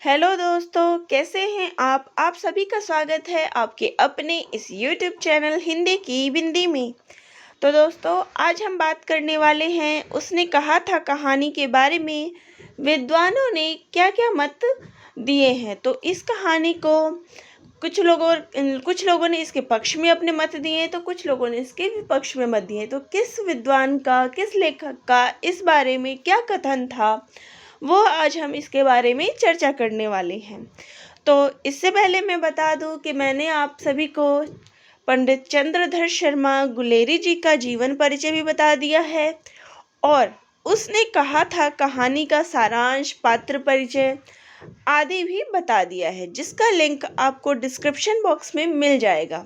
Hello दोस्तों, कैसे हैं आप सभी का स्वागत है आपके अपने इस यूट्यूब चैनल हिंदी की बिंदी में। तो दोस्तों, आज हम बात करने वाले हैं उसने कहा था कहानी के बारे में। विद्वानों ने क्या-क्या मत दिए हैं। तो इस कहानी को कुछ लोगों ने इसके पक्ष में अपने मत दिए, तो कुछ लोगों ने इसके विपक्ष में मत दिए। तो किस विद्वान का, किस लेखक का इस बारे में क्या कथन था, वो आज हम इसके बारे में चर्चा करने वाले हैं। तो इससे पहले मैं बता दूं कि मैंने आप सभी को पंडित चंद्रधर शर्मा गुलेरी जी का जीवन परिचय भी बता दिया है और उसने कहा था कहानी का सारांश, पात्र परिचय आदि भी बता दिया है, जिसका लिंक आपको डिस्क्रिप्शन बॉक्स में मिल जाएगा।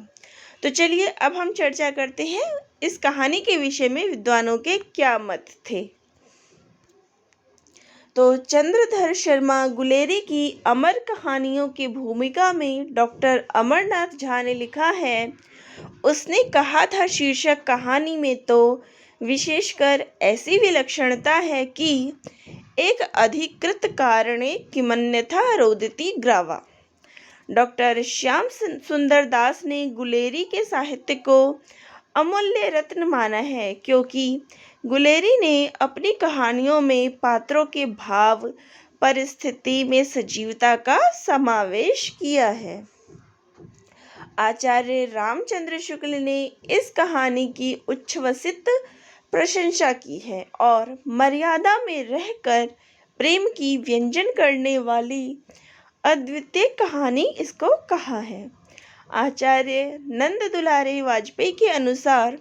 तो चलिए अब हम चर्चा करते हैं इस कहानी के विषय में विद्वानों के क्या मत थे। तो चंद्रधर शर्मा गुलेरी की अमर कहानियों की भूमिका में डॉक्टर अमरनाथ झा ने लिखा है, उसने कहा था शीर्षक कहानी में तो विशेषकर ऐसी विलक्षणता है कि एक अधिकृत कारणे किमन्यथा रोदिति ग्रावा। डॉक्टर श्याम सुंदर दास ने गुलेरी के साहित्य को अमूल्य रत्न माना है, क्योंकि गुलेरी ने अपनी कहानियों में पात्रों के भाव, परिस्थिति में सजीवता का समावेश किया है। आचार्य रामचंद्र शुक्ल ने इस कहानी की उच्छ्वसित प्रशंसा की है और मर्यादा में रहकर प्रेम की व्यंजन करने वाली अद्वितीय कहानी इसको कहा है। आचार्य नंद दुलारे वाजपेयी के अनुसार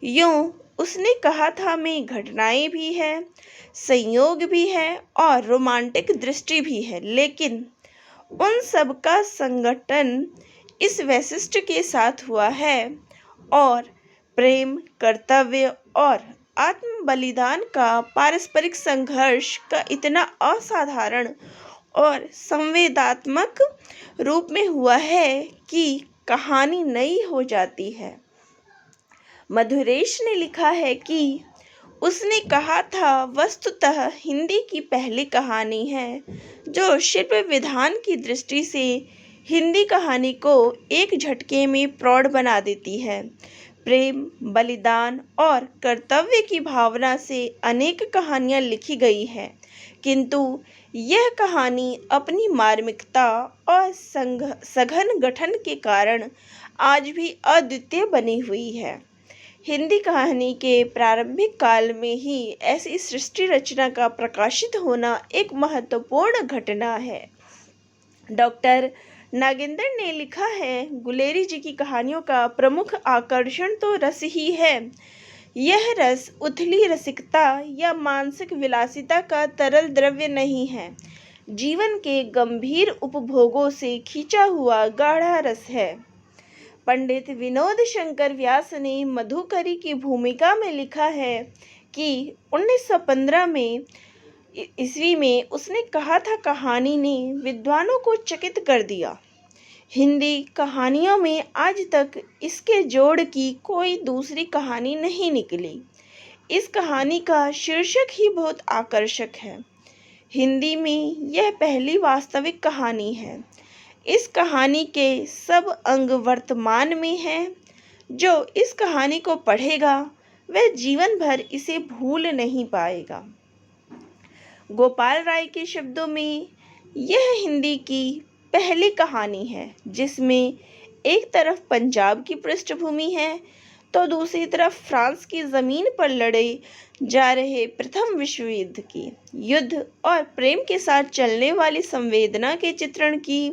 यूं उसने कहा था में घटनाएं भी है, संयोग भी है और रोमांटिक दृष्टि भी है, लेकिन उन सब का संगठन इस वैशिष्ट के साथ हुआ है और प्रेम, कर्तव्य और आत्म बलिदान का पारस्परिक संघर्ष का इतना असाधारण और संवेदनात्मक रूप में हुआ है कि कहानी नई हो जाती है। मधुरेश ने लिखा है कि उसने कहा था वस्तुतः हिंदी की पहली कहानी है जो शिल्प विधान की दृष्टि से हिंदी कहानी को एक झटके में प्रौढ़ बना देती है। प्रेम, बलिदान और कर्तव्य की भावना से अनेक कहानियाँ लिखी गई हैं, किंतु यह कहानी अपनी मार्मिकता और सघन गठन के कारण आज भी अद्वितीय बनी हुई है। हिंदी कहानी के प्रारंभिक काल में ही ऐसी सृष्टि रचना का प्रकाशित होना एक महत्वपूर्ण घटना है। डॉक्टर नागेंद्र ने लिखा है, गुलेरी जी की कहानियों का प्रमुख आकर्षण तो रस ही है। यह रस उथली रसिकता या मानसिक विलासिता का तरल द्रव्य नहीं है, जीवन के गंभीर उपभोगों से खींचा हुआ गाढ़ा रस है। पंडित विनोद शंकर व्यास ने मधुकरी की भूमिका में लिखा है कि 1915 में ईस्वी में उसने कहा था कहानी ने विद्वानों को चकित कर दिया। हिंदी कहानियों में आज तक इसके जोड़ की कोई दूसरी कहानी नहीं निकली। इस कहानी का शीर्षक ही बहुत आकर्षक है। हिंदी में यह पहली वास्तविक कहानी है। इस कहानी के सब अंग वर्तमान में हैं। जो इस कहानी को पढ़ेगा वह जीवन भर इसे भूल नहीं पाएगा। गोपाल राय के शब्दों में यह हिंदी की पहली कहानी है जिसमें एक तरफ पंजाब की पृष्ठभूमि है तो दूसरी तरफ फ्रांस की ज़मीन पर लड़े जा रहे प्रथम विश्व युद्ध की युद्ध और प्रेम के साथ चलने वाली संवेदना के चित्रण की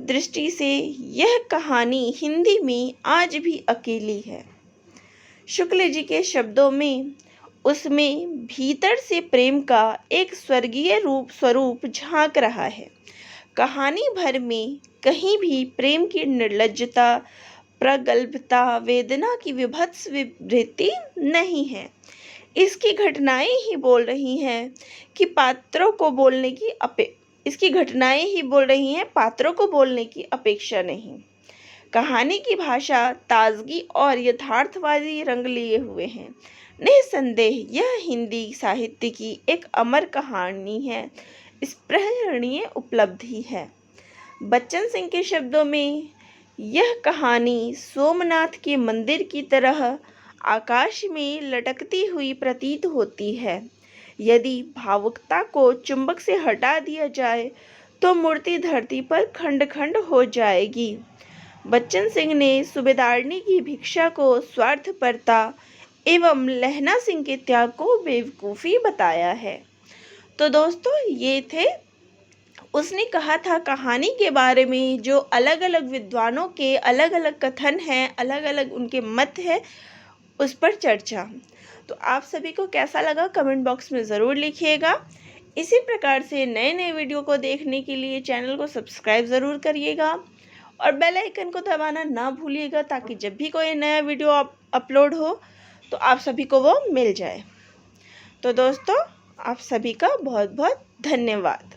दृष्टि से यह कहानी हिंदी में आज भी अकेली है। शुक्ल जी के शब्दों में उसमें भीतर से प्रेम का एक स्वर्गीय स्वरूप झांक रहा है। कहानी भर में कहीं भी प्रेम की निर्लज्जता, प्रगल्भता, वेदना की विभत्स विवृत्ति नहीं है। इसकी घटनाएं ही बोल रही हैं कि पात्रों को बोलने की अपेक्षा नहीं। कहानी की भाषा ताजगी और यथार्थवादी रंग लिए हुए हैं। निस्संदेह यह हिंदी साहित्य की एक अमर कहानी है, स्पृहणीय उपलब्धि है। बच्चन सिंह के शब्दों में, यह कहानी सोमनाथ के मंदिर की तरह आकाश में लटकती हुई प्रतीत होती है। यदि भावुकता को चुंबक से हटा दिया जाए तो मूर्ति धरती पर खंड खंड हो जाएगी। बच्चन सिंह ने सूबेदारनी की भिक्षा को स्वार्थपरता एवं लहना सिंह के त्याग को बेवकूफ़ी बताया है। तो दोस्तों, ये थे उसने कहा था कहानी के बारे में, जो अलग अलग विद्वानों के अलग अलग कथन हैं, अलग अलग उनके मत हैं, उस पर चर्चा। तो आप सभी को कैसा लगा कमेंट बॉक्स में ज़रूर लिखिएगा। इसी प्रकार से नए नए वीडियो को देखने के लिए चैनल को सब्सक्राइब ज़रूर करिएगा और बेल आइकन को दबाना ना भूलिएगा, ताकि जब भी कोई नया वीडियो अपलोड हो तो आप सभी को वो मिल जाए। तो दोस्तों, आप सभी का बहुत बहुत धन्यवाद।